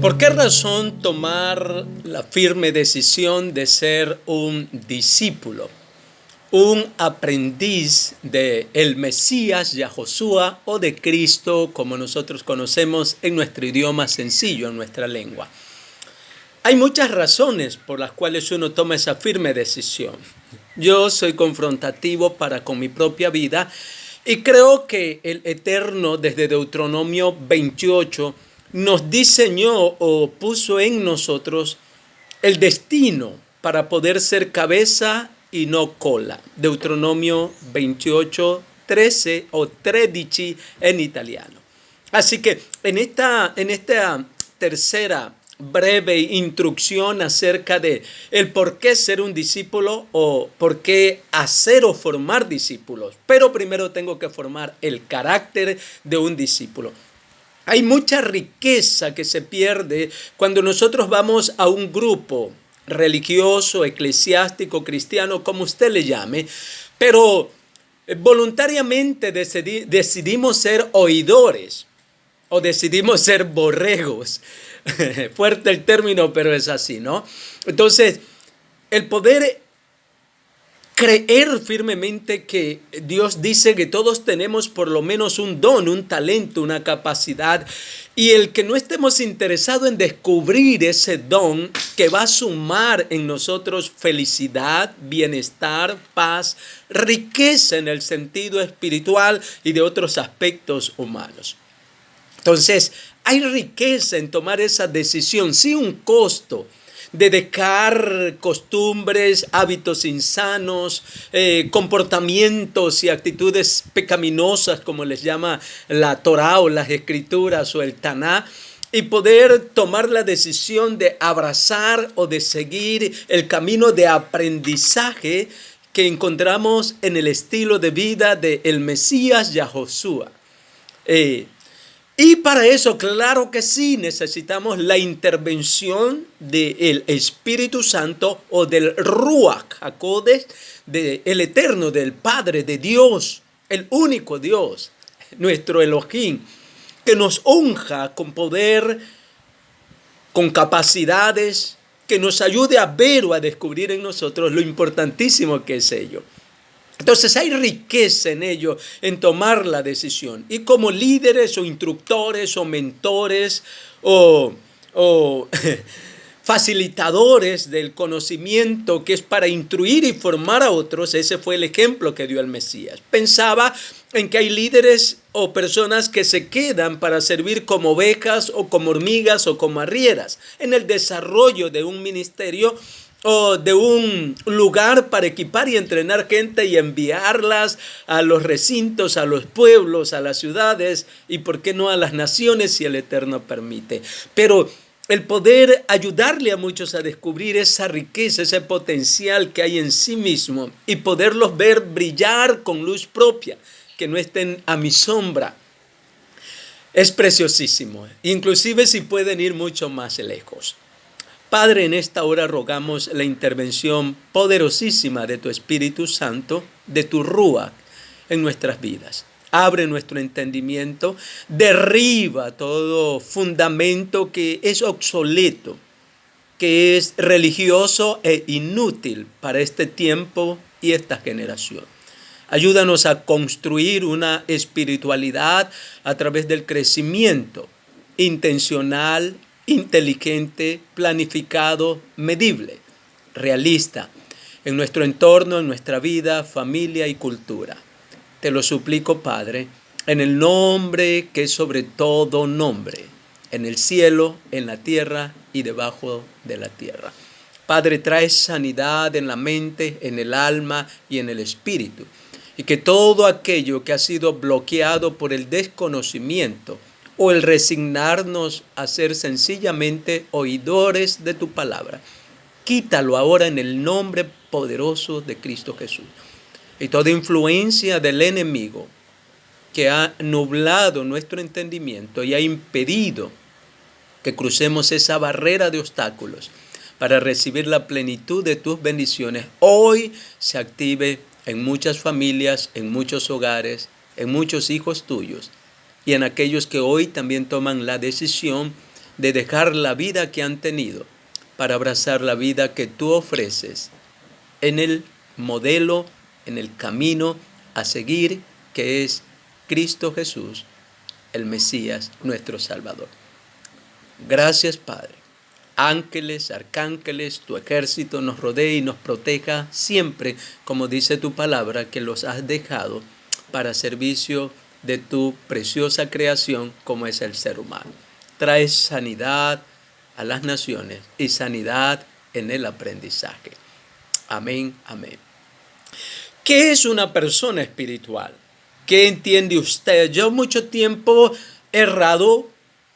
¿Por qué razón tomar la firme decisión de ser un discípulo, un aprendiz de el Mesías, Yahoshua, o de Cristo, como nosotros conocemos en nuestro idioma sencillo, en nuestra lengua? Hay muchas razones por las cuales uno toma esa firme decisión. Yo soy confrontativo para con mi propia vida y creo que el Eterno desde Deuteronomio 28 nos diseñó o puso en nosotros el destino para poder ser cabeza y no cola. Deuteronomio 28:13 o 13 en italiano. Así que en esta tercera breve instrucción acerca de el por qué ser un discípulo o por qué hacer o formar discípulos. Pero primero tengo que formar el carácter de un discípulo. Hay mucha riqueza que se pierde cuando nosotros vamos a un grupo religioso, eclesiástico, cristiano, como usted le llame, pero voluntariamente decidimos ser oidores o decidimos ser borregos. Fuerte el término, pero es así, ¿no? Entonces, el poder creer firmemente que Dios dice que todos tenemos por lo menos un don, un talento, una capacidad, y el que no estemos interesados en descubrir ese don que va a sumar en nosotros felicidad, bienestar, paz, riqueza en el sentido espiritual y de otros aspectos humanos. Entonces, hay riqueza en tomar esa decisión, sí, un costo de dejar costumbres, hábitos insanos, comportamientos y actitudes pecaminosas, como les llama la Torá o las Escrituras o el Taná, y poder tomar la decisión de abrazar o de seguir el camino de aprendizaje que encontramos en el estilo de vida del Mesías Yahoshua. Y para eso, claro que sí, necesitamos la intervención del Espíritu Santo o del Ruach HaKodesh, del Eterno, del Padre, de Dios, el único Dios, nuestro Elohim, que nos unja con poder, con capacidades, que nos ayude a ver o a descubrir en nosotros lo importantísimo que es ello. Entonces hay riqueza en ello, en tomar la decisión. Y como líderes o instructores o mentores o facilitadores del conocimiento que es para instruir y formar a otros, ese fue el ejemplo que dio el Mesías. Pensaba en que hay líderes o personas que se quedan para servir como ovejas o como hormigas o como arrieras en el desarrollo de un ministerio o de un lugar para equipar y entrenar gente y enviarlas a los recintos, a los pueblos, a las ciudades y por qué no a las naciones si el Eterno permite. Pero el poder ayudarle a muchos a descubrir esa riqueza, ese potencial que hay en sí mismo y poderlos ver brillar con luz propia, que no estén a mi sombra, es preciosísimo. Inclusive si pueden ir mucho más lejos. Padre, en esta hora rogamos la intervención poderosísima de tu Espíritu Santo, de tu Ruach en nuestras vidas. Abre nuestro entendimiento, derriba todo fundamento que es obsoleto, que es religioso e inútil para este tiempo y esta generación. Ayúdanos a construir una espiritualidad a través del crecimiento intencional, inteligente, planificado, medible, realista, en nuestro entorno, en nuestra vida, familia y cultura. Te lo suplico, Padre, en el nombre que es sobre todo nombre, en el cielo, en la tierra y debajo de la tierra. Padre, trae sanidad en la mente, en el alma y en el espíritu. Y que todo aquello que ha sido bloqueado por el desconocimiento o el resignarnos a ser sencillamente oidores de tu palabra, quítalo ahora en el nombre poderoso de Cristo Jesús. Y toda influencia del enemigo que ha nublado nuestro entendimiento y ha impedido que crucemos esa barrera de obstáculos para recibir la plenitud de tus bendiciones, hoy se active en muchas familias, en muchos hogares, en muchos hijos tuyos y en aquellos que hoy también toman la decisión de dejar la vida que han tenido para abrazar la vida que tú ofreces en el modelo, en el camino a seguir, que es Cristo Jesús, el Mesías, nuestro Salvador. Gracias, Padre. Ángeles, arcángeles, tu ejército nos rodee y nos proteja siempre, como dice tu palabra, que los has dejado para servicio de tu preciosa creación, como es el ser humano. Traes sanidad a las naciones y sanidad en el aprendizaje. Amén, amén. ¿Qué es una persona espiritual? ¿Qué entiende usted? Yo mucho tiempo he errado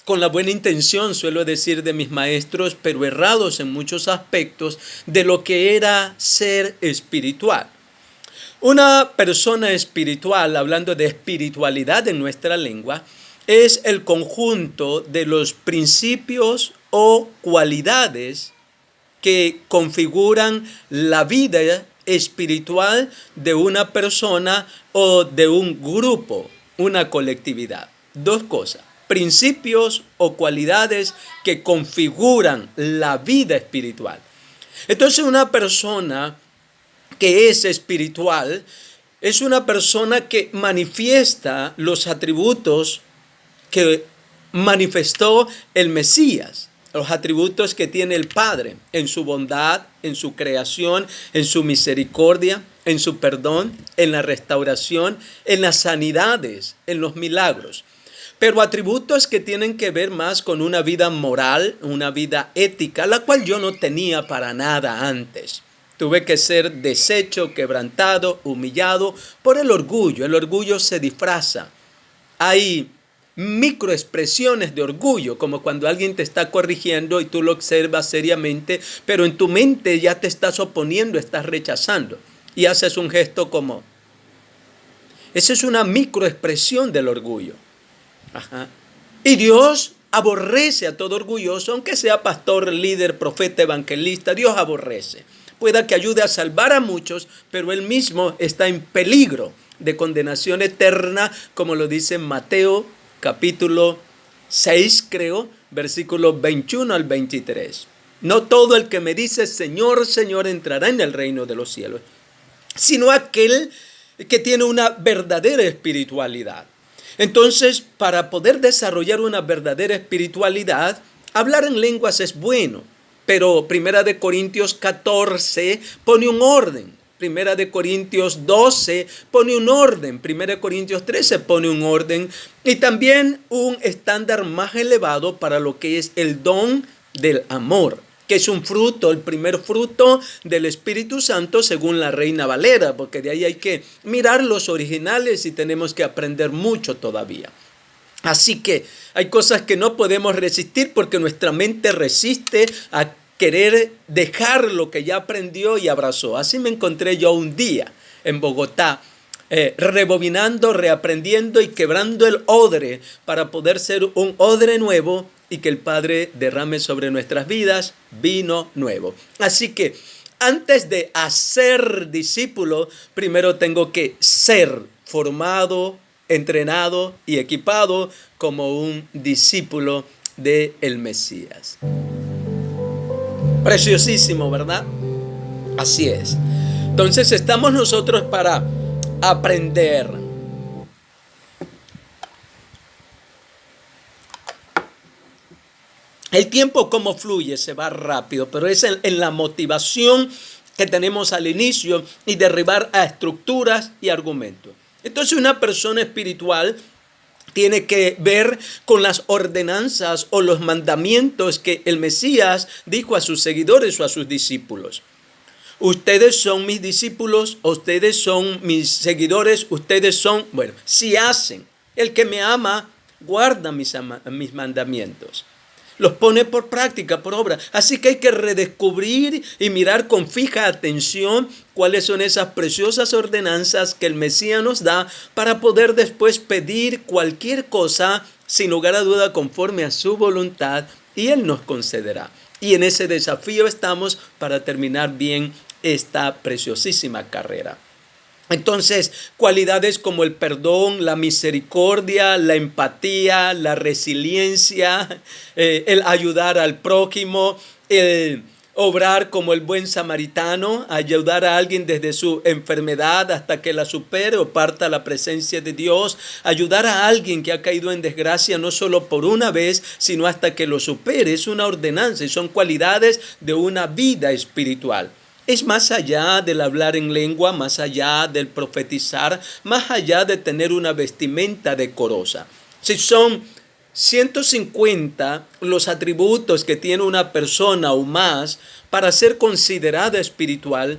con la buena intención, suelo decir, de mis maestros, pero errados en muchos aspectos de lo que era ser espiritual. Una persona espiritual, hablando de espiritualidad en nuestra lengua, es el conjunto de los principios o cualidades que configuran la vida espiritual de una persona o de un grupo, una colectividad. Dos cosas: principios o cualidades que configuran la vida espiritual. Entonces, una persona que es espiritual es una persona que manifiesta los atributos que manifestó el Mesías, los atributos que tiene el Padre en su bondad, en su creación, en su misericordia, en su perdón, en la restauración, en las sanidades, en los milagros. Pero atributos que tienen que ver más con una vida moral, una vida ética, la cual yo no tenía para nada antes. Tuve que ser deshecho, quebrantado, humillado por el orgullo. El orgullo se disfraza. Hay microexpresiones de orgullo, como cuando alguien te está corrigiendo y tú lo observas seriamente, pero en tu mente ya te estás oponiendo, estás rechazando y haces un gesto como... Esa es una microexpresión del orgullo. Ajá. Y Dios aborrece a todo orgulloso, aunque sea pastor, líder, profeta, evangelista. Dios aborrece. Pueda que ayude a salvar a muchos, pero él mismo está en peligro de condenación eterna, como lo dice en Mateo capítulo 6, creo, versículos 21 al 23. No todo el que me dice Señor, Señor entrará en el reino de los cielos, sino aquel que tiene una verdadera espiritualidad. Entonces, para poder desarrollar una verdadera espiritualidad, hablar en lenguas es bueno, pero 1 Corintios 14 pone un orden. 1 Corintios 12 pone un orden. 1 Corintios 13 pone un orden. Y también un estándar más elevado para lo que es el don del amor, que es un fruto, el primer fruto del Espíritu Santo según la Reina Valera, porque de ahí hay que mirar los originales y tenemos que aprender mucho todavía. Así que hay cosas que no podemos resistir porque nuestra mente resiste a querer dejar lo que ya aprendió y abrazó. Así me encontré yo un día en Bogotá, rebobinando, reaprendiendo y quebrando el odre para poder ser un odre nuevo y que el Padre derrame sobre nuestras vidas vino nuevo. Así que antes de hacer discípulo, primero tengo que ser formado, entrenado y equipado como un discípulo del Mesías. Preciosísimo, ¿verdad? Así es. Entonces estamos nosotros para aprender. El tiempo como fluye, se va rápido, pero es en la motivación que tenemos al inicio y derribar a estructuras y argumentos. Entonces una persona espiritual tiene que ver con las ordenanzas o los mandamientos que el Mesías dijo a sus seguidores o a sus discípulos. Ustedes son mis discípulos, ustedes son mis seguidores, ustedes son, bueno, si hacen, el que me ama, guarda mis mandamientos. Los pone por práctica, por obra. Así que hay que redescubrir y mirar con fija atención cuáles son esas preciosas ordenanzas que el Mesías nos da para poder después pedir cualquier cosa, sin lugar a duda, conforme a su voluntad, y Él nos concederá. Y en ese desafío estamos para terminar bien esta preciosísima carrera. Entonces, cualidades como el perdón, la misericordia, la empatía, la resiliencia, el ayudar al prójimo, el obrar como el buen samaritano, ayudar a alguien desde su enfermedad hasta que la supere o parta a la presencia de Dios, ayudar a alguien que ha caído en desgracia no solo por una vez, sino hasta que lo supere. Es una ordenanza y son cualidades de una vida espiritual. Es más allá del hablar en lengua, más allá del profetizar, más allá de tener una vestimenta decorosa. Si son 150 los atributos que tiene una persona o más para ser considerada espiritual,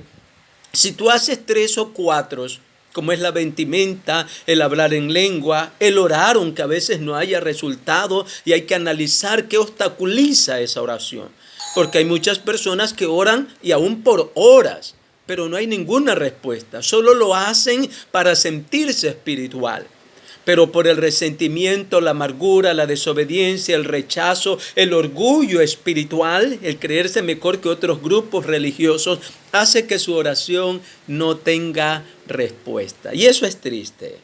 si tú haces 3 o 4, como es la vestimenta, el hablar en lengua, el orar, aunque a veces no haya resultado, y hay que analizar qué obstaculiza esa oración. Porque hay muchas personas que oran y aún por horas, pero no hay ninguna respuesta. Solo lo hacen para sentirse espiritual. Pero por el resentimiento, la amargura, la desobediencia, el rechazo, el orgullo espiritual, el creerse mejor que otros grupos religiosos, hace que su oración no tenga respuesta. Y eso es triste.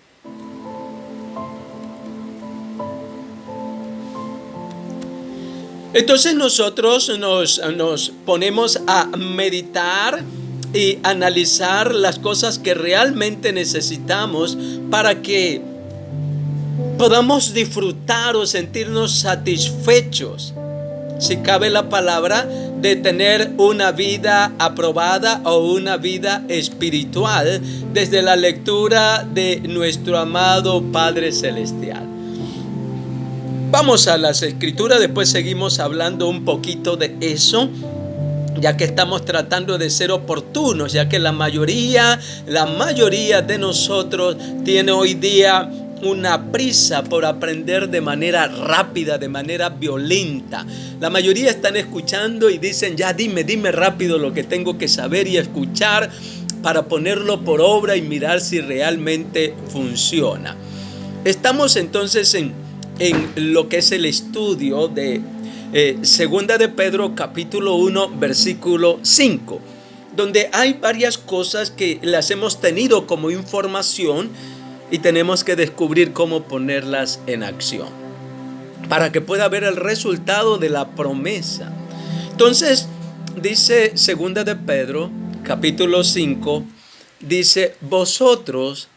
Entonces nosotros nos ponemos a meditar y analizar las cosas que realmente necesitamos para que podamos disfrutar o sentirnos satisfechos, si cabe la palabra, de tener una vida aprobada o una vida espiritual desde la lectura de nuestro amado Padre Celestial. Vamos a las Escrituras, después seguimos hablando un poquito de eso, ya que estamos tratando de ser oportunos, ya que la mayoría de nosotros tiene hoy día una prisa por aprender de manera rápida, de manera violenta. La mayoría están escuchando y dicen, ya dime rápido lo que tengo que saber y escuchar para ponerlo por obra y mirar si realmente funciona. Estamos entonces en lo que es el estudio de Segunda de Pedro capítulo 1 versículo 5, donde hay varias cosas que las hemos tenido como información y tenemos que descubrir cómo ponerlas en acción para que pueda haber el resultado de la promesa. Entonces dice Segunda de Pedro capítulo 5, dice, vosotros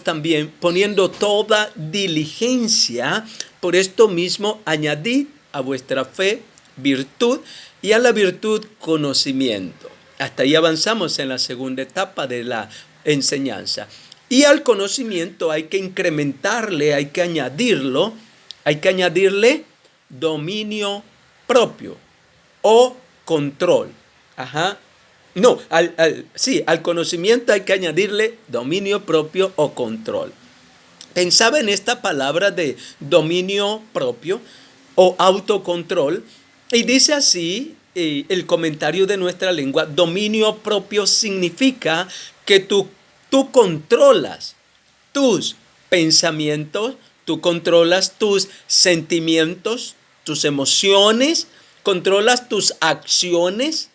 también, poniendo toda diligencia, por esto mismo añadid a vuestra fe virtud, y a la virtud conocimiento. Hasta ahí avanzamos en la segunda etapa de la enseñanza. Y al conocimiento hay que incrementarle, hay que añadirle dominio propio o control. No, al conocimiento hay que añadirle dominio propio o control. Pensaba en esta palabra de dominio propio o autocontrol y dice así el comentario de nuestra lengua: dominio propio significa que tú controlas tus pensamientos, tú controlas tus sentimientos, tus emociones, controlas tus acciones.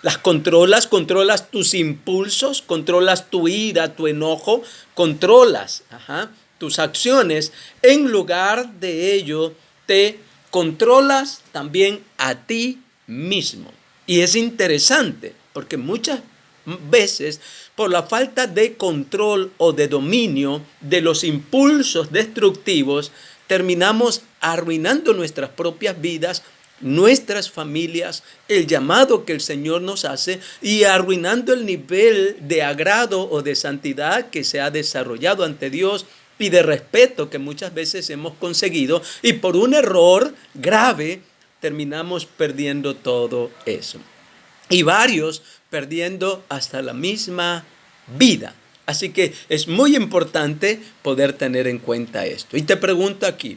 Las controlas tus impulsos, controlas tu ira, tu enojo, controlas tus acciones. En lugar de ello, te controlas también a ti mismo. Y es interesante, porque muchas veces, por la falta de control o de dominio de los impulsos destructivos, terminamos arruinando nuestras propias vidas, nuestras familias, el llamado que el Señor nos hace, y arruinando el nivel de agrado o de santidad que se ha desarrollado ante Dios y de respeto que muchas veces hemos conseguido, y por un error grave terminamos perdiendo todo eso. Y varios perdiendo hasta la misma vida. Así que es muy importante poder tener en cuenta esto. Y te pregunto aquí,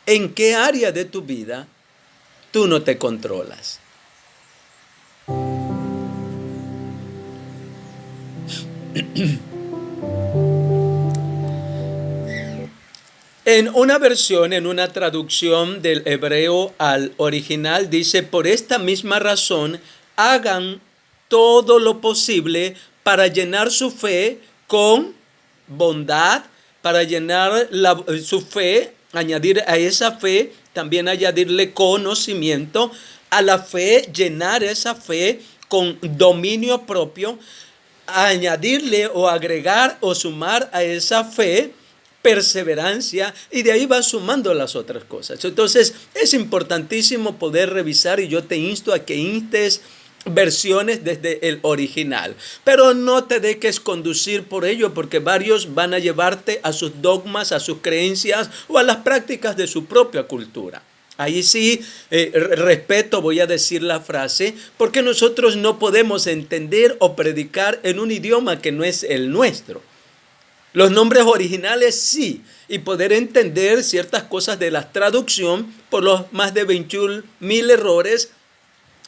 ¿en qué área de tu vida tú no te controlas? En una versión, en una traducción del hebreo al original, dice: por esta misma razón, hagan todo lo posible para llenar su fe con bondad para llenar su fe, añadir a esa fe, también añadirle conocimiento, a la fe llenar esa fe con dominio propio, añadirle o agregar o sumar a esa fe perseverancia, y de ahí va sumando las otras cosas. Entonces es importantísimo poder revisar, y yo te insto a que instes versiones desde el original, pero no te dejes conducir por ello, porque varios van a llevarte a sus dogmas, a sus creencias o a las prácticas de su propia cultura. Ahí sí, respeto, voy a decir la frase, porque nosotros no podemos entender o predicar en un idioma que no es el nuestro. Los nombres originales sí, y poder entender ciertas cosas de la traducción por los más de 21,000 errores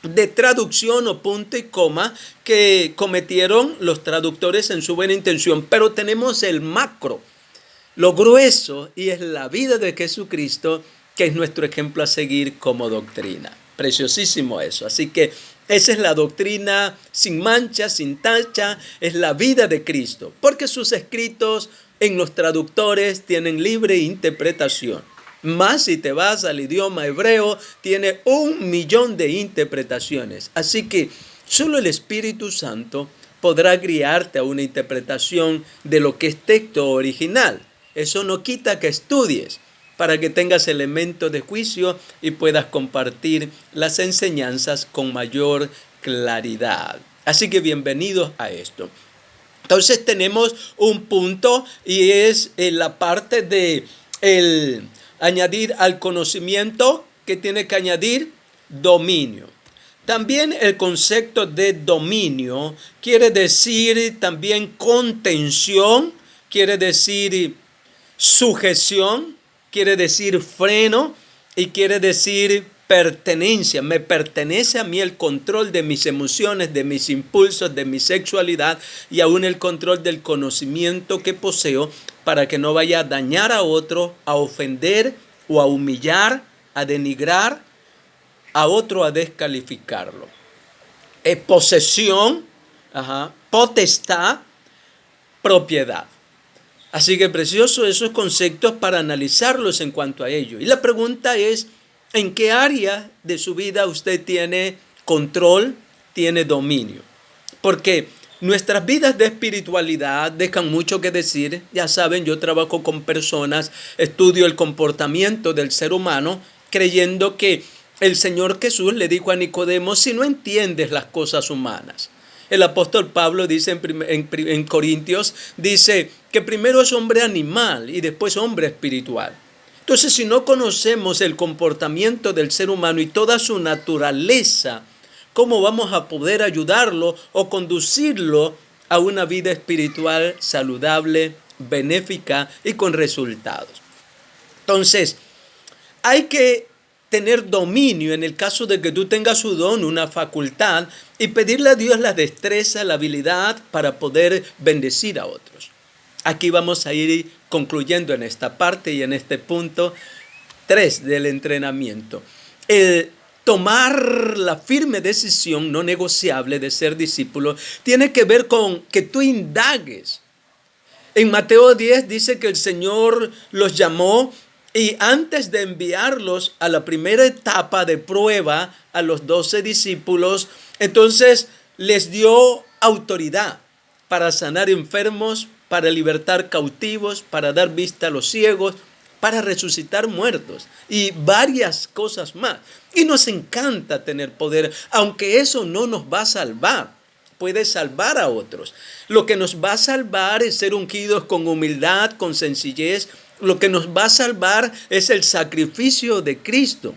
de traducción o punto y coma que cometieron los traductores en su buena intención. Pero tenemos el macro, lo grueso, y es la vida de Jesucristo, que es nuestro ejemplo a seguir como doctrina. Preciosísimo eso. Así que esa es la doctrina sin mancha, sin tacha, es la vida de Cristo, porque sus escritos en los traductores tienen libre interpretación. Más si te vas al idioma hebreo, tiene 1,000,000 de interpretaciones. Así que solo el Espíritu Santo podrá guiarte a una interpretación de lo que es texto original. Eso no quita que estudies, para que tengas elementos de juicio y puedas compartir las enseñanzas con mayor claridad. Así que bienvenidos a esto. Entonces tenemos un punto, y es la parte de el añadir al conocimiento, que tiene que añadir dominio. También el concepto de dominio quiere decir también contención, quiere decir sujeción, quiere decir freno, y quiere decir pertenencia. Me pertenece a mí el control de mis emociones, de mis impulsos, de mi sexualidad, y aún el control del conocimiento que poseo, para que no vaya a dañar a otro, a ofender o a humillar, a denigrar a otro, a descalificarlo. Posesión, potestad, propiedad. Así que precioso esos conceptos para analizarlos en cuanto a ello. Y la pregunta es, ¿en qué área de su vida usted tiene control, tiene dominio? Porque nuestras vidas de espiritualidad dejan mucho que decir. Ya saben, yo trabajo con personas, estudio el comportamiento del ser humano, creyendo que el Señor Jesús le dijo a Nicodemo: si no entiendes las cosas humanas. El apóstol Pablo dice en Corintios, dice que primero es hombre animal y después hombre espiritual. Entonces, si no conocemos el comportamiento del ser humano y toda su naturaleza, ¿cómo vamos a poder ayudarlo o conducirlo a una vida espiritual saludable, benéfica y con resultados? Entonces, hay que tener dominio en el caso de que tú tengas su don, una facultad, y pedirle a Dios la destreza, la habilidad para poder bendecir a otros. Aquí vamos a ir concluyendo en esta parte y en este punto 3 del entrenamiento. El tomar la firme decisión no negociable de ser discípulo tiene que ver con que tú indagues. En Mateo 10 dice que el Señor los llamó, y antes de enviarlos a la primera etapa de prueba a los 12 discípulos, entonces les dio autoridad para sanar enfermos, para libertar cautivos, para dar vista a los ciegos, para resucitar muertos y varias cosas más. Y nos encanta tener poder, aunque eso no nos va a salvar. Puede salvar a otros. Lo que nos va a salvar es ser ungidos con humildad, con sencillez. Lo que nos va a salvar es el sacrificio de Cristo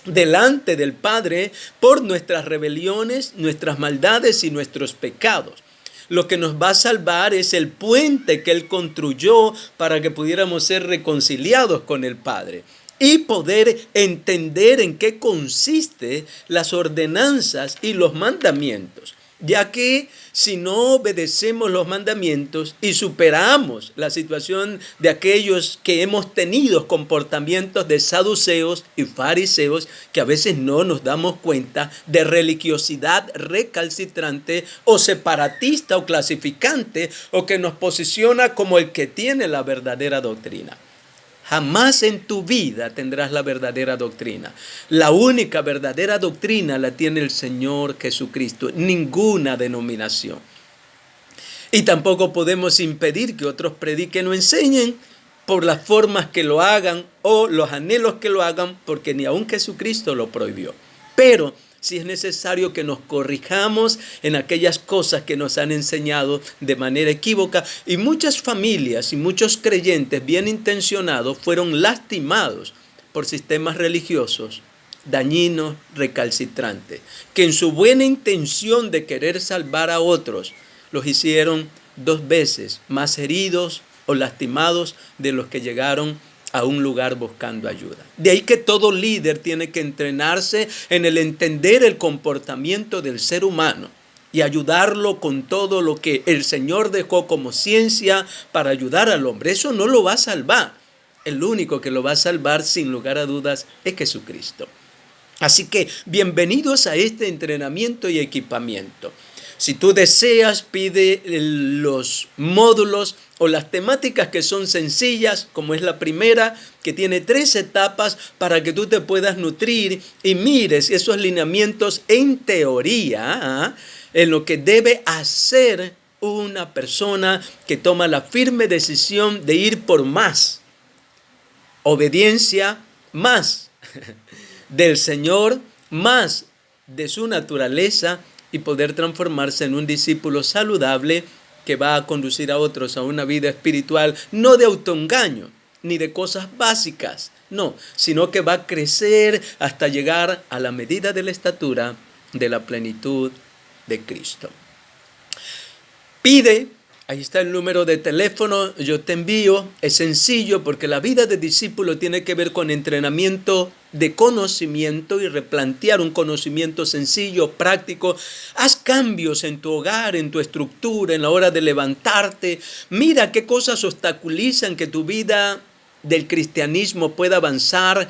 delante del Padre por nuestras rebeliones, nuestras maldades y nuestros pecados. Lo que nos va a salvar es el puente que Él construyó para que pudiéramos ser reconciliados con el Padre y poder entender en qué consiste las ordenanzas y los mandamientos. Ya que si no obedecemos los mandamientos y superamos la situación de aquellos que hemos tenido comportamientos de saduceos y fariseos, que a veces no nos damos cuenta, de religiosidad recalcitrante o separatista o clasificante, o que nos posiciona como el que tiene la verdadera doctrina. Jamás en tu vida tendrás la verdadera doctrina. La única verdadera doctrina la tiene el Señor Jesucristo, ninguna denominación. Y tampoco podemos impedir que otros prediquen o enseñen por las formas que lo hagan o los anhelos que lo hagan, porque ni aun Jesucristo lo prohibió. Pero si es necesario que nos corrijamos en aquellas cosas que nos han enseñado de manera equívoca, y muchas familias y muchos creyentes bien intencionados fueron lastimados por sistemas religiosos dañinos, recalcitrantes, que en su buena intención de querer salvar a otros, los hicieron 2 veces más heridos o lastimados de los que llegaron a un lugar buscando ayuda. De ahí que todo líder tiene que entrenarse en el entender el comportamiento del ser humano y ayudarlo con todo lo que el Señor dejó como ciencia para ayudar al hombre. Eso no lo va a salvar. El único que lo va a salvar, sin lugar a dudas, es Jesucristo. Así que bienvenidos a este entrenamiento y equipamiento. Si tú deseas, pide los módulos o las temáticas que son sencillas, como es la primera, que tiene 3 etapas para que tú te puedas nutrir y mires esos lineamientos en teoría, en lo que debe hacer una persona que toma la firme decisión de ir por más. Obediencia, más del Señor, más de su naturaleza, y poder transformarse en un discípulo saludable que va a conducir a otros a una vida espiritual, no de autoengaño, ni de cosas básicas, no, sino que va a crecer hasta llegar a la medida de la estatura de la plenitud de Cristo. Pide, ahí está el número de teléfono, yo te envío, es sencillo porque la vida de discípulo tiene que ver con entrenamiento de conocimiento y replantear un conocimiento sencillo, práctico. Haz cambios en tu hogar, en tu estructura, en la hora de levantarte. Mira qué cosas obstaculizan que tu vida del cristianismo pueda avanzar.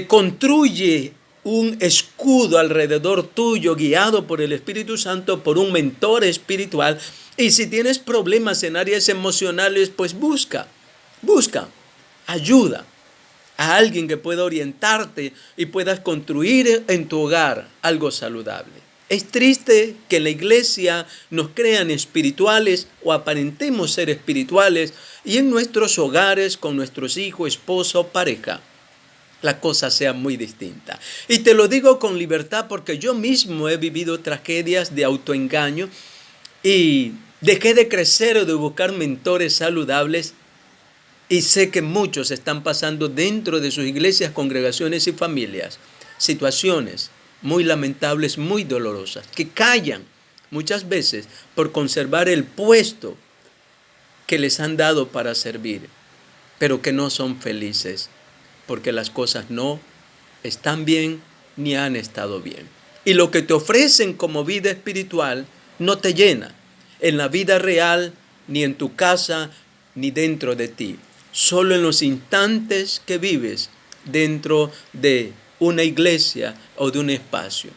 Construye un escudo alrededor tuyo, guiado por el Espíritu Santo, por un mentor espiritual. Y si tienes problemas en áreas emocionales, pues busca ayuda a alguien que pueda orientarte y puedas construir en tu hogar algo saludable. Es triste que en la iglesia nos crean espirituales o aparentemos ser espirituales, y en nuestros hogares con nuestros hijos, esposo o pareja la cosa sea muy distinta. Y te lo digo con libertad porque yo mismo he vivido tragedias de autoengaño y dejé de crecer o de buscar mentores saludables. Y sé que muchos están pasando dentro de sus iglesias, congregaciones y familias situaciones muy lamentables, muy dolorosas, que callan muchas veces por conservar el puesto que les han dado para servir, pero que no son felices porque las cosas no están bien ni han estado bien. Y lo que te ofrecen como vida espiritual no te llena en la vida real, ni en tu casa, ni dentro de ti. Solo en los instantes que vives dentro de una iglesia o de un espacio.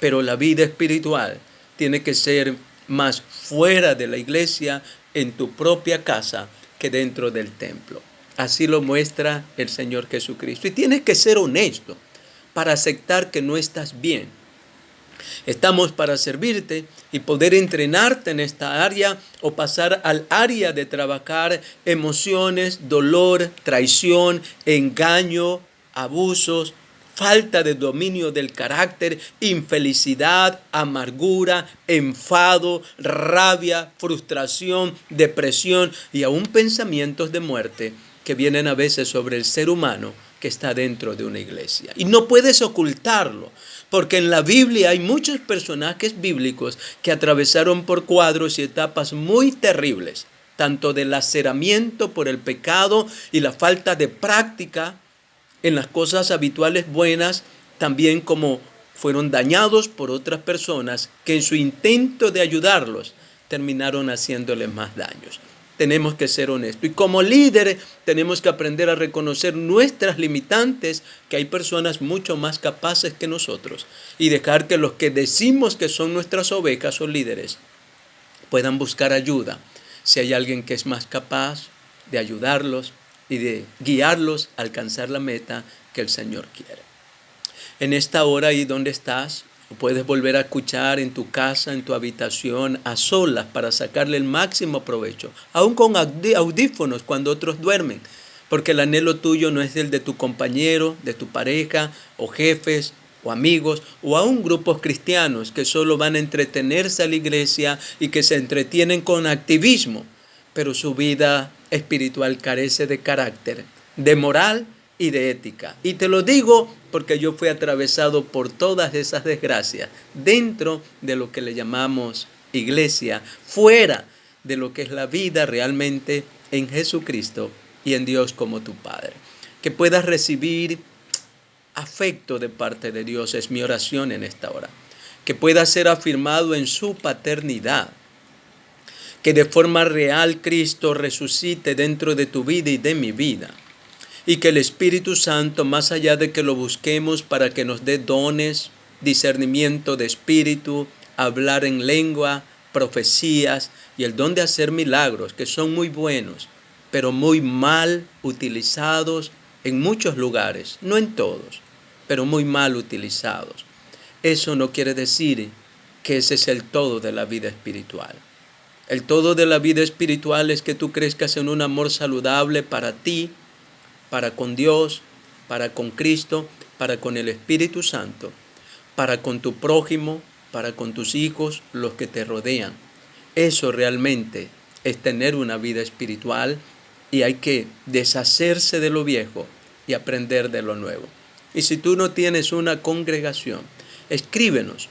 Pero la vida espiritual tiene que ser más fuera de la iglesia, en tu propia casa, que dentro del templo. Así lo muestra el Señor Jesucristo. Y tienes que ser honesto para aceptar que no estás bien. Estamos para servirte y poder entrenarte en esta área o pasar al área de trabajar emociones, dolor, traición, engaño, abusos, falta de dominio del carácter, infelicidad, amargura, enfado, rabia, frustración, depresión y aún pensamientos de muerte que vienen a veces sobre el ser humano que está dentro de una iglesia. Y no puedes ocultarlo, porque en la Biblia hay muchos personajes bíblicos que atravesaron por cuadros y etapas muy terribles, tanto de laceramiento por el pecado y la falta de práctica en las cosas habituales buenas, también como fueron dañados por otras personas que en su intento de ayudarlos terminaron haciéndoles más daños. Tenemos que ser honestos. Y como líderes tenemos que aprender a reconocer nuestras limitantes, que hay personas mucho más capaces que nosotros, y dejar que los que decimos que son nuestras ovejas o líderes puedan buscar ayuda. Si hay alguien que es más capaz de ayudarlos y de guiarlos a alcanzar la meta que el Señor quiere. En esta hora ahí donde estás, puedes volver a escuchar en tu casa, en tu habitación, a solas para sacarle el máximo provecho, aún con audífonos cuando otros duermen, porque el anhelo tuyo no es el de tu compañero, de tu pareja o jefes o amigos o aún grupos cristianos que solo van a entretenerse a la iglesia y que se entretienen con activismo, pero su vida espiritual carece de carácter, de moral y de ética. Y te lo digo porque yo fui atravesado por todas esas desgracias dentro de lo que le llamamos iglesia, fuera de lo que es la vida realmente en Jesucristo y en Dios como tu Padre. Que puedas recibir afecto de parte de Dios es mi oración en esta hora. Que puedas ser afirmado en su paternidad. Que de forma real Cristo resucite dentro de tu vida y de mi vida. Y que el Espíritu Santo, más allá de que lo busquemos para que nos dé dones, discernimiento de espíritu, hablar en lengua, profecías y el don de hacer milagros, que son muy buenos, pero muy mal utilizados en muchos lugares, no en todos, pero muy mal utilizados. Eso no quiere decir que ese es el todo de la vida espiritual. El todo de la vida espiritual es que tú crezcas en un amor saludable para ti, para con Dios, para con Cristo, para con el Espíritu Santo, para con tu prójimo, para con tus hijos, los que te rodean. Eso realmente es tener una vida espiritual y hay que deshacerse de lo viejo y aprender de lo nuevo. Y si tú no tienes una congregación, escríbenos,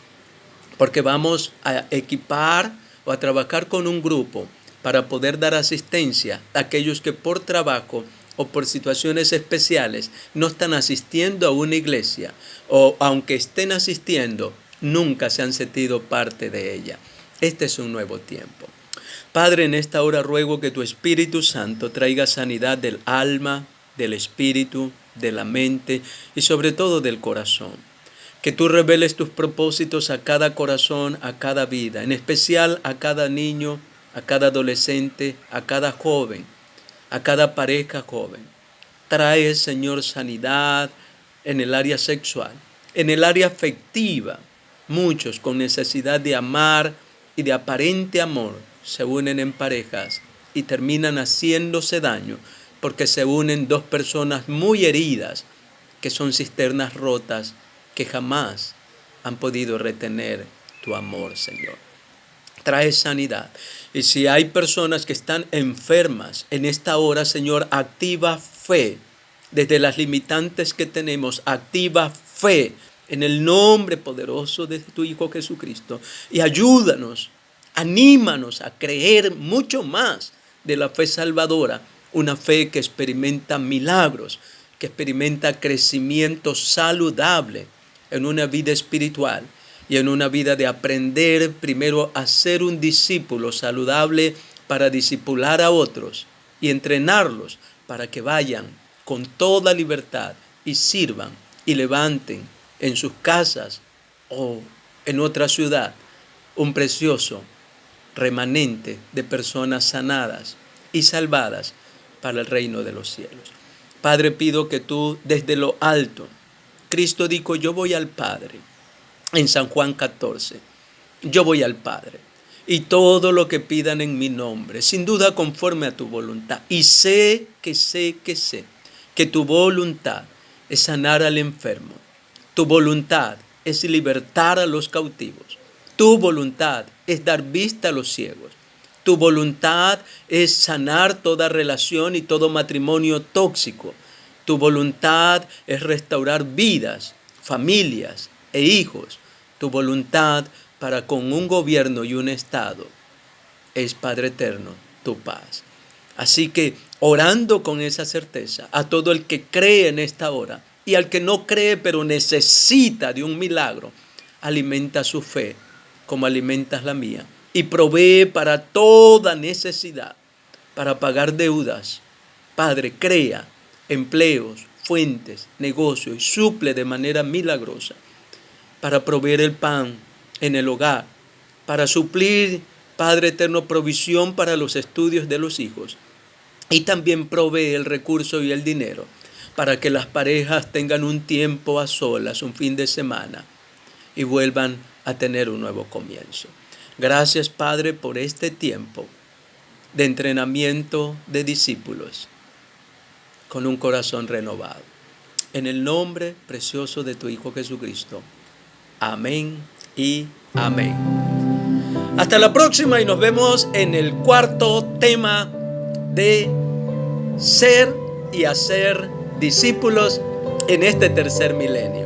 porque vamos a equipar o a trabajar con un grupo para poder dar asistencia a aquellos que por trabajo o por situaciones especiales no están asistiendo a una iglesia, o aunque estén asistiendo, nunca se han sentido parte de ella. Este es un nuevo tiempo. Padre, en esta hora ruego que tu Espíritu Santo traiga sanidad del alma, del espíritu, de la mente y sobre todo del corazón. Que tú reveles tus propósitos a cada corazón, a cada vida, en especial a cada niño, a cada adolescente, a cada joven, a cada pareja joven. Trae, Señor, sanidad en el área sexual, en el área afectiva. Muchos con necesidad de amar y de aparente amor se unen en parejas y terminan haciéndose daño porque se unen dos personas muy heridas que son cisternas rotas que jamás han podido retener tu amor, Señor. Trae sanidad. Y si hay personas que están enfermas en esta hora, Señor, activa fe. Desde las limitantes que tenemos, activa fe en el nombre poderoso de tu Hijo Jesucristo. Y ayúdanos, anímanos a creer mucho más de la fe salvadora. Una fe que experimenta milagros, que experimenta crecimiento saludable en una vida espiritual y en una vida de aprender primero a ser un discípulo saludable para discipular a otros y entrenarlos para que vayan con toda libertad y sirvan y levanten en sus casas o en otra ciudad un precioso remanente de personas sanadas y salvadas para el reino de los cielos. Padre, pido que tú desde lo alto, Cristo dijo, yo voy al Padre. En San Juan 14, yo voy al Padre y todo lo que pidan en mi nombre, sin duda conforme a tu voluntad. Y sé que tu voluntad es sanar al enfermo. Tu voluntad es libertar a los cautivos. Tu voluntad es dar vista a los ciegos. Tu voluntad es sanar toda relación y todo matrimonio tóxico. Tu voluntad es restaurar vidas, familias e hijos. Tu voluntad para con un gobierno y un Estado es, Padre eterno, tu paz. Así que orando con esa certeza, a todo el que cree en esta hora, Y al que no cree pero necesita de un milagro, alimenta su fe como alimentas la mía. Y provee para toda necesidad, para pagar deudas. Padre, crea empleos, fuentes, negocios y suple de manera milagrosa para proveer el pan en el hogar, para suplir, Padre eterno, provisión para los estudios de los hijos. Y también provee el recurso y el dinero para que las parejas tengan un tiempo a solas, un fin de semana, y vuelvan a tener un nuevo comienzo. Gracias, Padre, por este tiempo de entrenamiento de discípulos con un corazón renovado. En el nombre precioso de tu Hijo Jesucristo. Amén y amén. Hasta la próxima y nos vemos en el cuarto tema de ser y hacer discípulos en este tercer milenio.